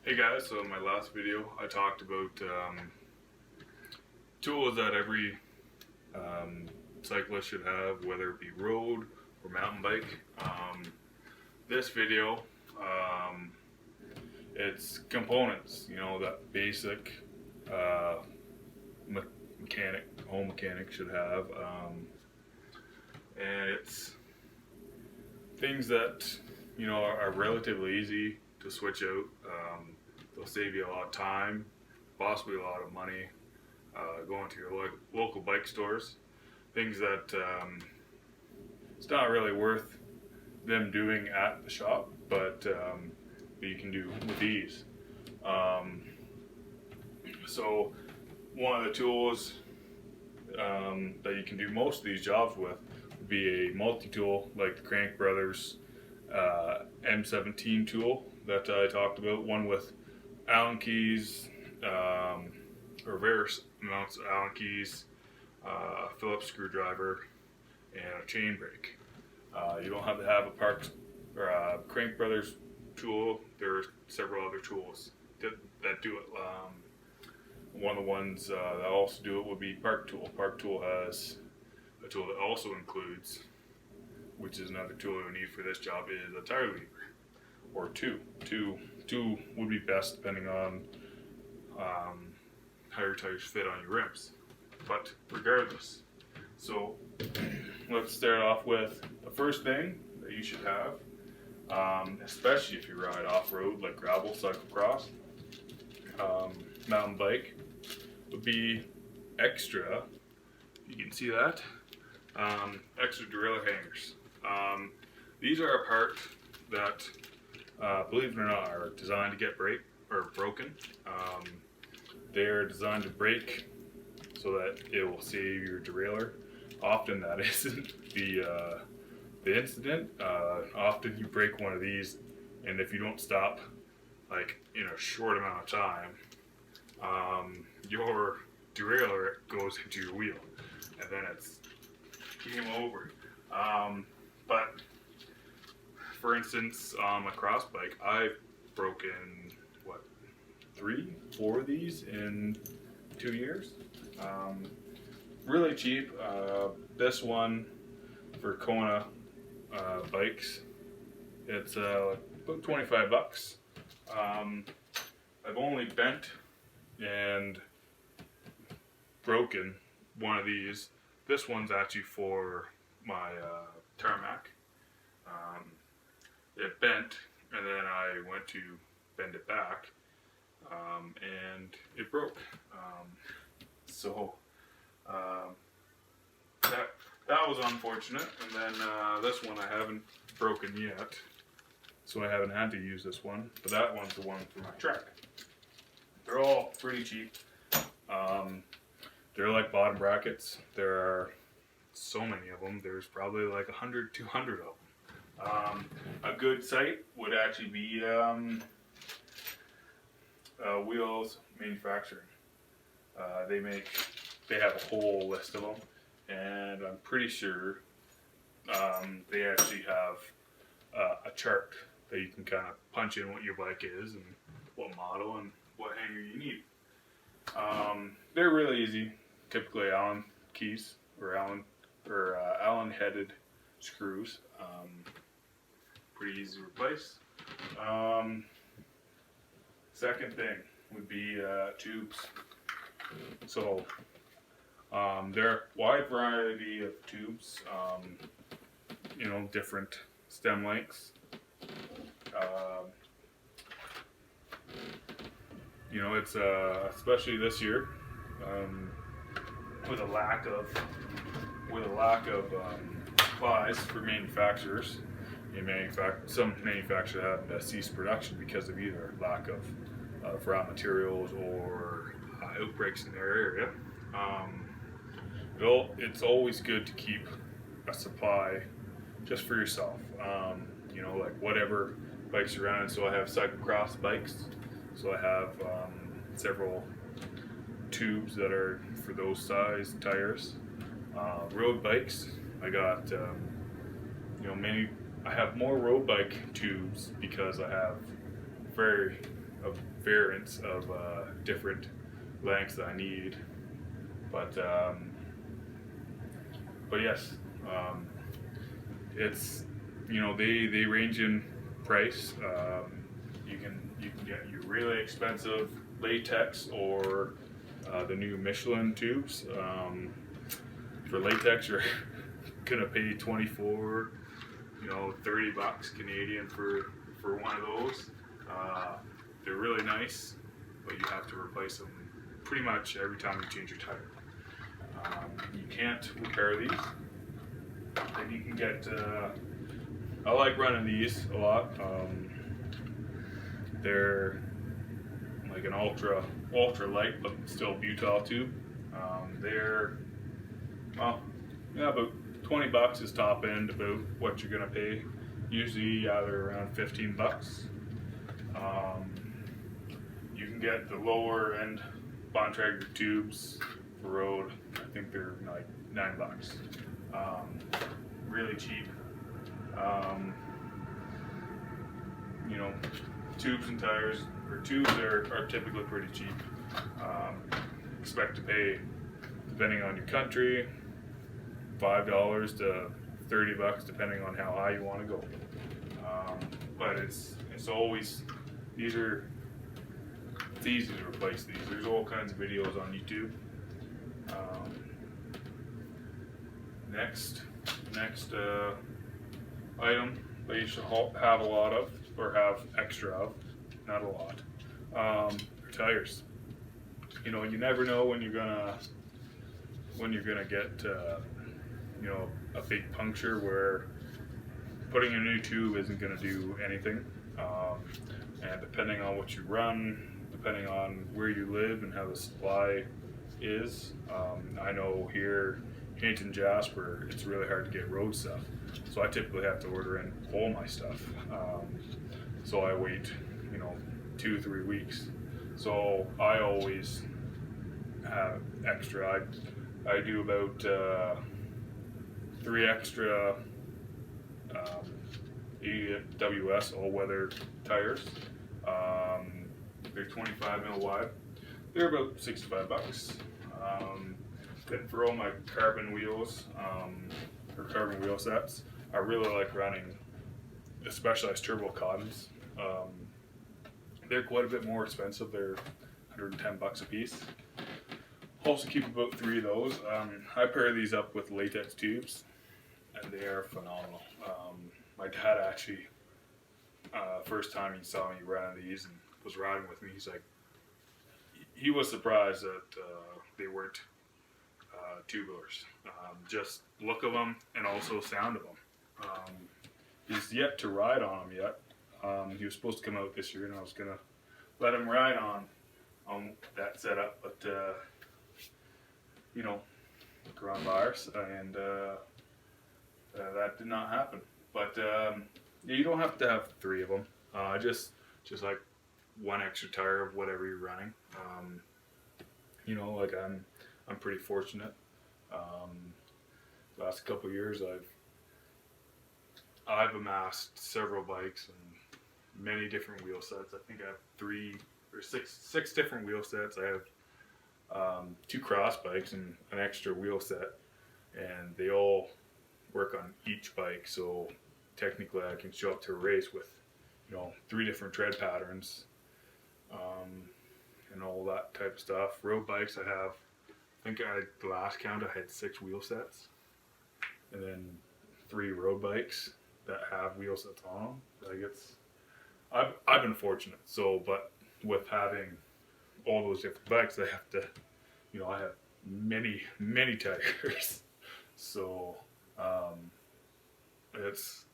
Hey guys, so in my last video I talked about tools that every cyclist should have, whether it be road or mountain bike. This video, it's components, that basic home mechanic should have. And it's things that, are relatively easy to switch out. They'll save you a lot of time, possibly a lot of money, going to your local bike stores. Things that it's not really worth them doing at the shop, but you can do with ease. So one of the tools that you can do most of these jobs with would be a multi-tool like the Crank Brothers M17 tool that I talked about, one with Allen keys, or various amounts of Allen keys, Phillips screwdriver, and a chain brake. You don't have to have a Parks or a Crank Brothers tool. There are several other tools that do it. One of the ones that also do it would be Park Tool. Park Tool has a tool that also includes, which is another tool you need for this job, is a tire lever, or two. Two would be best depending on how your tires fit on your rims. But regardless, so let's start off with the first thing that you should have, especially if you ride off-road like gravel, cyclocross, mountain bike, would be extra, you can see that, extra derailleur hangers. These are a part that, believe it or not, are designed to get broken. They're designed to break so that it will save your derailleur. Often that isn't the incident. Often you break one of these, and if you don't stop, like in a short amount of time, your derailleur goes into your wheel, and then it's game over. But for instance, on my cross bike, I've broken what, 3-4 of these in 2 years. Really cheap. This one for Kona bikes, it's about $25. I've only bent and broken one of these. This one's actually for my tarmac. It bent, and then I went to bend it back, and it broke. That was unfortunate. And then this one I haven't broken yet, so I haven't had to use this one. But that one's the one for my track. They're all pretty cheap. They're like bottom brackets. There are so many of them. There's probably like 100, 200 of them. A good site would actually be Wheels Manufacturing. They have a whole list of them, and I'm pretty sure they actually have a chart that you can kind of punch in what your bike is and what model and what hanger you need. They're really easy. Typically Allen keys or Allen headed screws. Pretty easy to replace. Second thing would be tubes. So there are a wide variety of tubes, different stem lengths. It's especially this year, with a lack of supplies for manufacturers. Some manufacturers have ceased production because of either lack of raw materials or outbreaks in their area. It's always good to keep a supply just for yourself. Like whatever bikes you're on. So I have cyclocross bikes, so I have several tubes that are for those size tires. Road bikes, I got I have more road bike tubes because I have very of variants of different lengths that I need. But yes, it's, you know, they range in price. You can get your really expensive latex or the new Michelin tubes. For latex, you're gonna pay 24, you know, $30 Canadian for one of those. They're really nice, but you have to replace them pretty much every time you change your tire. You can't repair these. Then you can get, I like running these a lot. They're like an ultra light, but still butyl tube. They're, well, yeah, about $20 is top end, about what you're gonna pay. Usually either around $15. You can get the lower end Bontrager tubes for road. I think they're like $9. Really cheap. You know, tubes and tires, or tubes are typically pretty cheap. Expect to pay, depending on your country, $5 to $30 depending on how high you want to go. But it's always, it's easy to replace these. There's all kinds of videos on YouTube. Next item that you should have a lot of, or have extra of, not a lot, are tires. You know, you never know when you're gonna get you know, a big puncture where putting a new tube isn't gonna do anything. And depending on what you run, depending on where you live and how the supply is, I know here Hinton Jasper, it's really hard to get road stuff. So I typically have to order in all my stuff. So I wait, you know, 2-3 weeks. So I always have extra. I do about 3 extra AWS all-weather tires. They're 25 mil wide. They're about $65. Then for all my carbon wheels, or carbon wheel sets, I really like running the Specialized Turbo Cottons. They're quite a bit more expensive. They're $110 a piece. Also keep about 3 of those. I pair these up with latex tubes, and they are phenomenal. My dad actually, first time he saw me running these and was riding with me, he's like, he was surprised that they weren't tubulars. Just look of them and also sound of them. He's yet to ride on them yet. He was supposed to come out this year, and I was gonna let him ride on that setup, but you know, coronavirus, and that did not happen. But you don't have to have 3 of them. Just like 1 extra tire of whatever you're running. You know, like I'm pretty fortunate. Last couple of years, I've amassed several bikes and many different wheel sets. I think I have 3 or 6 different wheel sets. I have 2 cross bikes and an extra wheel set, and they all work on each bike. So technically, I can show up to a race with, you know, 3 different tread patterns, and all that type of stuff. Road bikes, I think the last count I had 6 wheel sets, and then 3 road bikes that have wheel sets on them. Like I've been fortunate. So, but with having all those different bikes, I have to, you know, I have many tires. So it's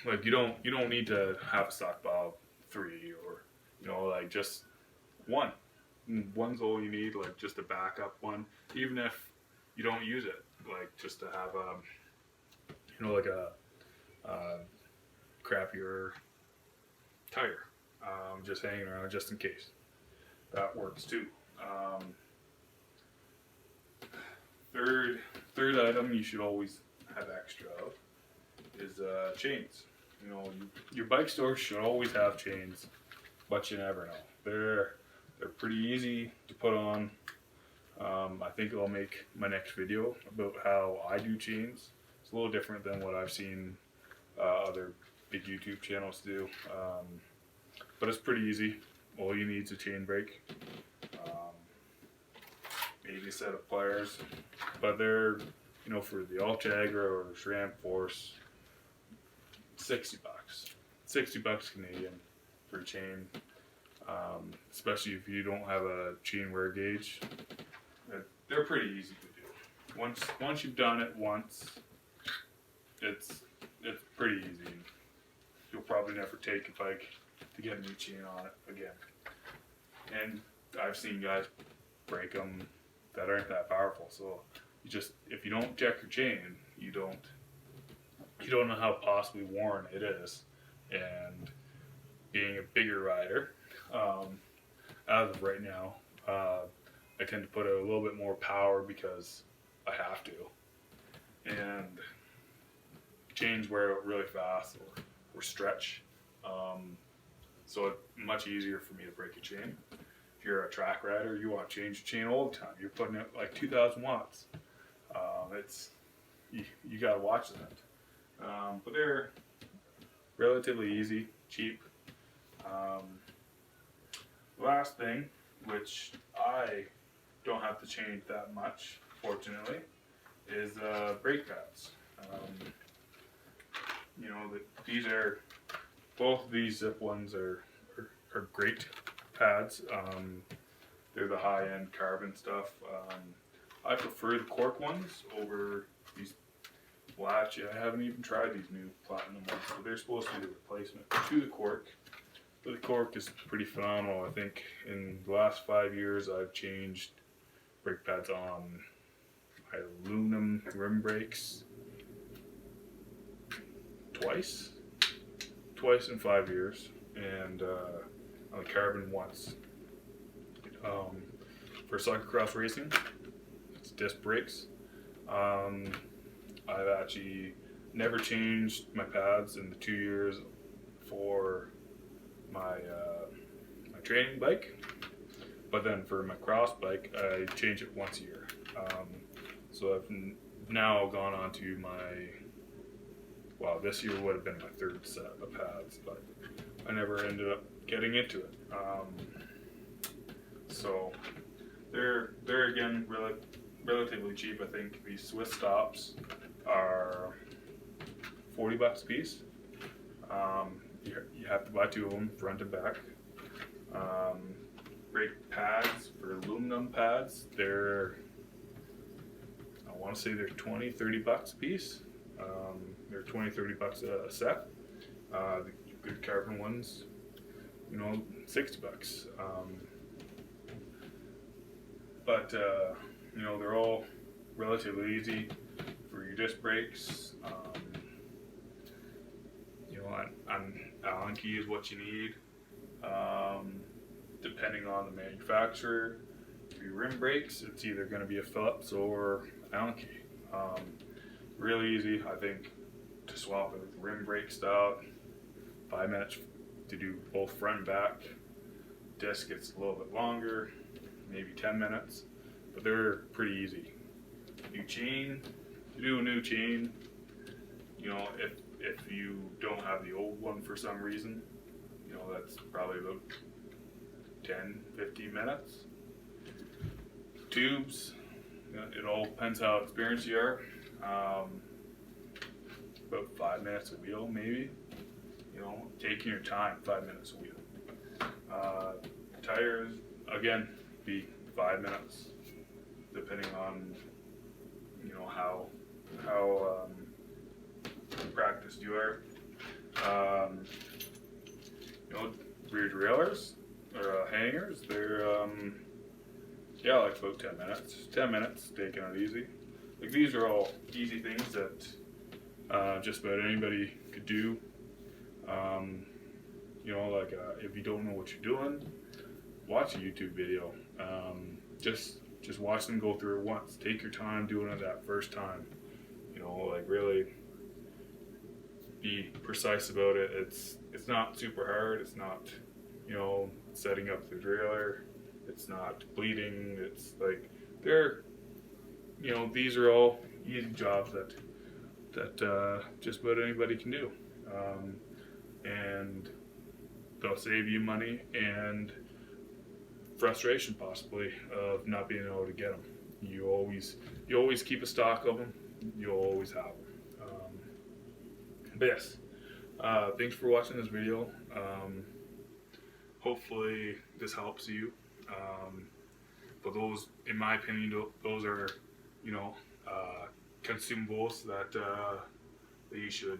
like you don't need to have a stockpile of 3, or, you know, like just 1. One's all you need, like just a backup one, even if you don't use it, like just to have you know, like a crappier tire, just hanging around just in case. That works too. Third item you should always have extra of is chains. You know, your bike store should always have chains. but you never know. They're pretty easy to put on. I think I'll make my next video about how I do chains. It's a little different than what I've seen other big YouTube channels do, but it's pretty easy. All you need is a chain brake, maybe a set of pliers, but they're, you know, for the All-Jager or SRAM Force, $60. $60 Canadian for a chain, especially if you don't have a chain wear gauge. They're pretty easy to do. Once you've done it once, it's pretty easy. You'll probably never take a bike to get a new chain on it again. And I've seen guys break them that aren't that powerful. So you just, if you don't check your chain, you don't know how possibly worn it is. And being a bigger rider, as of right now, I tend to put a little bit more power because I have to. And chains wear out really fast or stretch. So it's much easier for me to break a chain. If you're a track rider, you want to change your chain all the time. You're putting it like 2,000 watts. You gotta watch that. But they're relatively easy, cheap. Last thing, which I don't have to change that much, fortunately, is brake pads. You know, these are, both of these Zip ones are great pads. They're the high-end carbon stuff. I prefer the cork ones over these latch. I haven't even tried these new platinum ones, so they're supposed to be the replacement to the cork. But the cork is pretty phenomenal. I think in the last 5 years I've changed brake pads on aluminum rim brakes twice in 5 years, and on the carbon once. For cyclocross racing, it's disc brakes. I've actually never changed my pads in the 2 years for my my training bike, but then for my cross bike I change it once a year. So I've now gone on to my, well, this year would have been my third set of pads, but I never ended up getting into it. So they're again relatively cheap. I think these Swiss stops are $40 a piece. You have to buy 2 of them, front and back. Brake pads for aluminum pads, I want to say they're $20-30 a piece. They're $20-30 a set. The good carbon ones, you know, $60. But you know, they're all relatively easy for your disc brakes. You know, an Allen key is what you need. Depending on the manufacturer, for your rim brakes, it's either going to be a Phillips or Allen key. Really easy, I think, to swap a rim brake style. 5 minutes to do both front and back. Disc gets a little bit longer, maybe 10 minutes, but they're pretty easy. New chain, to do a new chain, you know, if you don't have the old one for some reason, you know, that's probably about 10-15 minutes. Tubes, it all depends how experienced you are. About 5 minutes a wheel, maybe. You know, taking your time, 5 minutes a wheel. Tires, again, be 5 minutes, depending on, you know, how practiced you are. You know, rear derailleurs or hangers, they're yeah, like about 10 minutes. 10 minutes, taking it easy. Like, these are all easy things that just about anybody could do. You know, like if you don't know what you're doing, watch a YouTube video. Just watch them go through it once. Take your time doing it that first time. You know, like, really be precise about it. It's not super hard. It's not setting up the derailleur. It's not bleeding. It's like they're, these are all easy jobs that just about anybody can do, and they'll save you money and frustration possibly of not being able to get them. You always keep a stock of them. You'll always have them. But yes, thanks for watching this video. Hopefully this helps you. But those, in my opinion, those are consumables that you should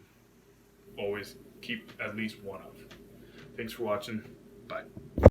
always keep at least one of. Thanks for watching. Bye.